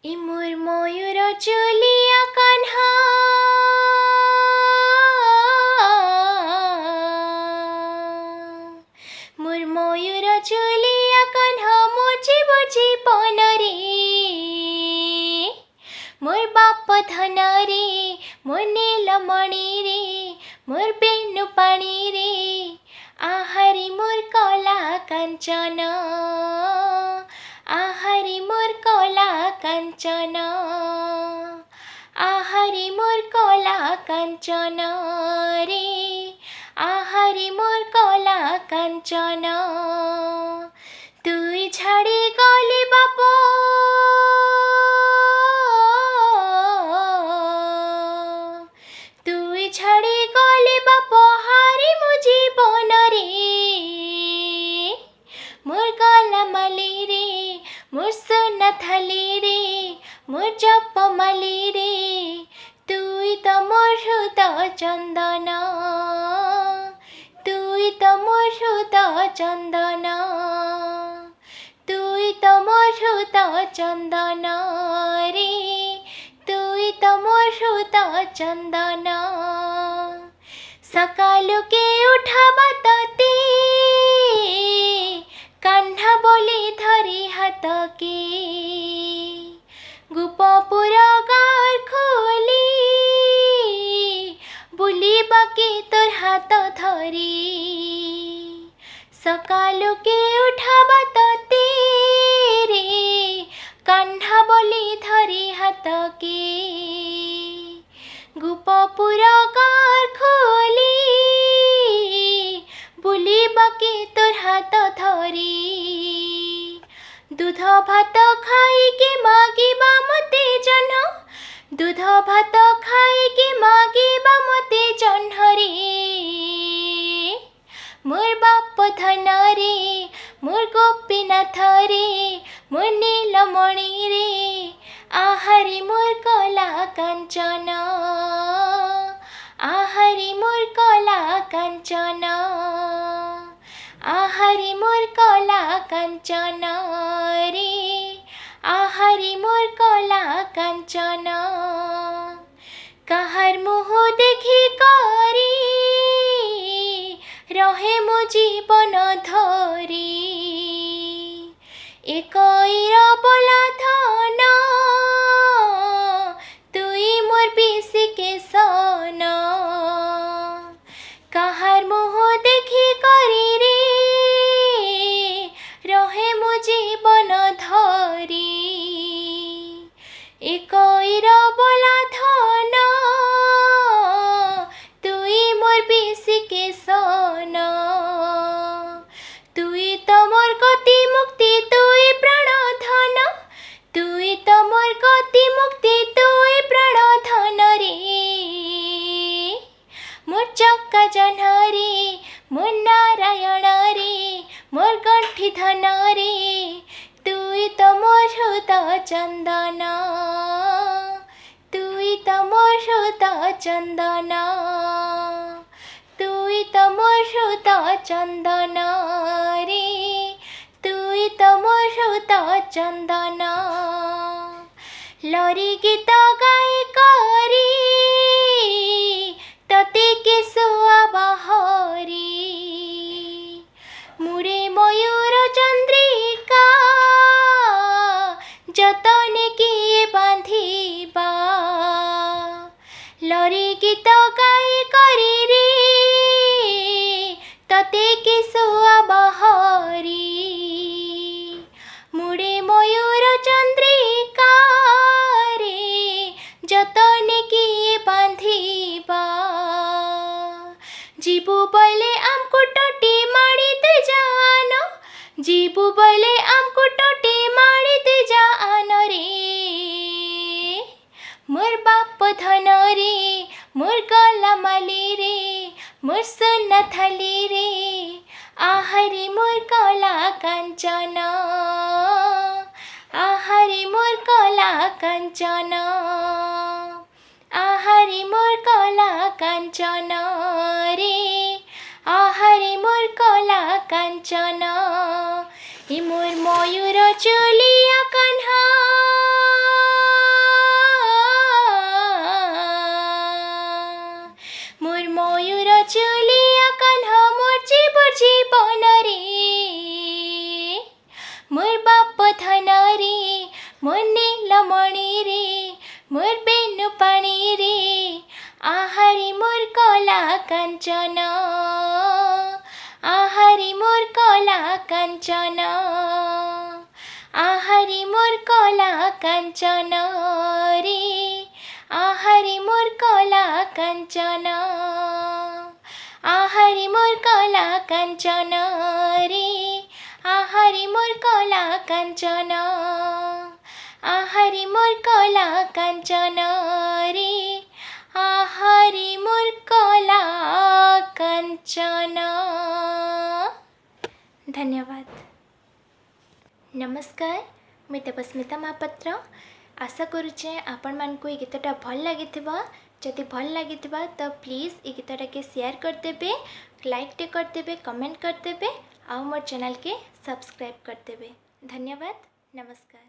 ই মোর ময়ূর চলিয়া কান্হা মোর ময়ূর চলিয়া কান্হা মোর জীব জীবন রে মোর বাপ ধন রে মোর নীলমণি রে মোর বেণু পাণি রে আহারি মোর কলা কাঞ্চন আহারি মোর কলা কাঞ্চন আহারি মোর কলা কাঞ্চন রে আহারি মোর কলা কাঞ্চন তুই ছাড়ি গলি বাপ তুই ছাড়ি গলি বাপ হারি মো জীবন রে মোর গলা মালি রে মোর সোনা থালি রে মোর জপ মালি রে তুই তো মোর হৃদয় চন্দন তুই তো মোর হৃদয় চন্দন তুই তো মোর হৃদয় চন্দন রে তুই তো মোর হৃদয় চন্দন সকালকে উঠাবা ততে কাহ্না বলি ধরি হাতকে গোপপুর গার খোলি বুলিবাকে তোর হাত ধরি সকালকে উঠাবা ততে রে কাহ্না বলি ধরি হাতকে গোপপুর গার খোলি বুলিবাকে তোর হাত ধরি দুধ ভাত খাইকে মাগিবা মতে জহ্ন দুধ ভাত খাইকে মাগিবা মতে জহ্ন রে মোর বাপ ধন রে মোর গোপীনাথ রে মোর নীলমণি রে আহারি মোর কলা কাঞ্চন আহারি মোর কলা কাঞ্চন আহারি মোর কলা কাঞ্চন রে আহারি মোর কলা কাঞ্চন কাহার মুহ দেখি করি রহে মো জীবন ধরি একইর বলা ধন তুই মোর বিশিকে সন কাহার মুহ দেখি করি রে রহে মো জীবন ধরি একইর বলা ধন তুই মোর বিশিকে সন তুই তো মোর গতি মুক্তি তুই প্রাণ ধন তুই তো মোর গতি মুক্তি তুই প্রাণ ধন রে মোর চক্কা জহ্ন রে মোর নারায়ণ রে মোর গণ্ঠি ধন রে তুই তো মোর হৃদয় চন্দন তুই তো মোর হৃদয় চন্দন তুই তো মোর হৃদয় চন্দন রে তুই তো মোর হৃদয় চন্দন লরি গীত গাই করি ততে কে সোয়া বাহরি মুরে ময়ূর চন্দ্রিকা যতনে কিয়ে বাঁধিবা লরি গীত গাই করি রে ততে কে সোয়া বাহরি মুড়ে ময়ূর চন্দ্রিকা রে যতনে কিয়ে বাঁধিবা জীবু বলে আমকু টটি মারি তুই জান জীবু বলে আমকু টটি মারি তুই জান রে মোর বাপ ধন রে মোর গলা মালি রে মোর সোনা থালি রে আহারি মোর কলা কাঞ্চন আহারি মোর কলা কাঞ্চন আহারি মোর কলা কাঞ্চন রে আহারি মোর কলা কাঞ্চন ই মোর ময়ূর চলিয়া কান্হা धन रे मोर नीलमणि रे मोर बेनु पानी रे आहारी मोर कला कंचन आहारी मोर कला कंचन आहारी मोर कला कंचन रे आहारी मोर कला कंचन आहारी मोर कला कंचन रे आहारी मोर कला कंचन आहारी मोर कला कंचन रे आहारी मोर कला कंचन। धन्यवाद। नमस्कार, मैं तपस्मिता महापात्र। आशा करुचे आपण मानकु ये गीतटा भल लगी। जदि भल लगी तो प्लीज़ ये गीतटा के शेयर करदेवे, लाइक टे करदेवे, कमेंट करदेवे, आउ मोर चैनल के सब्सक्राइब करदेवे। धन्यवाद। नमस्कार।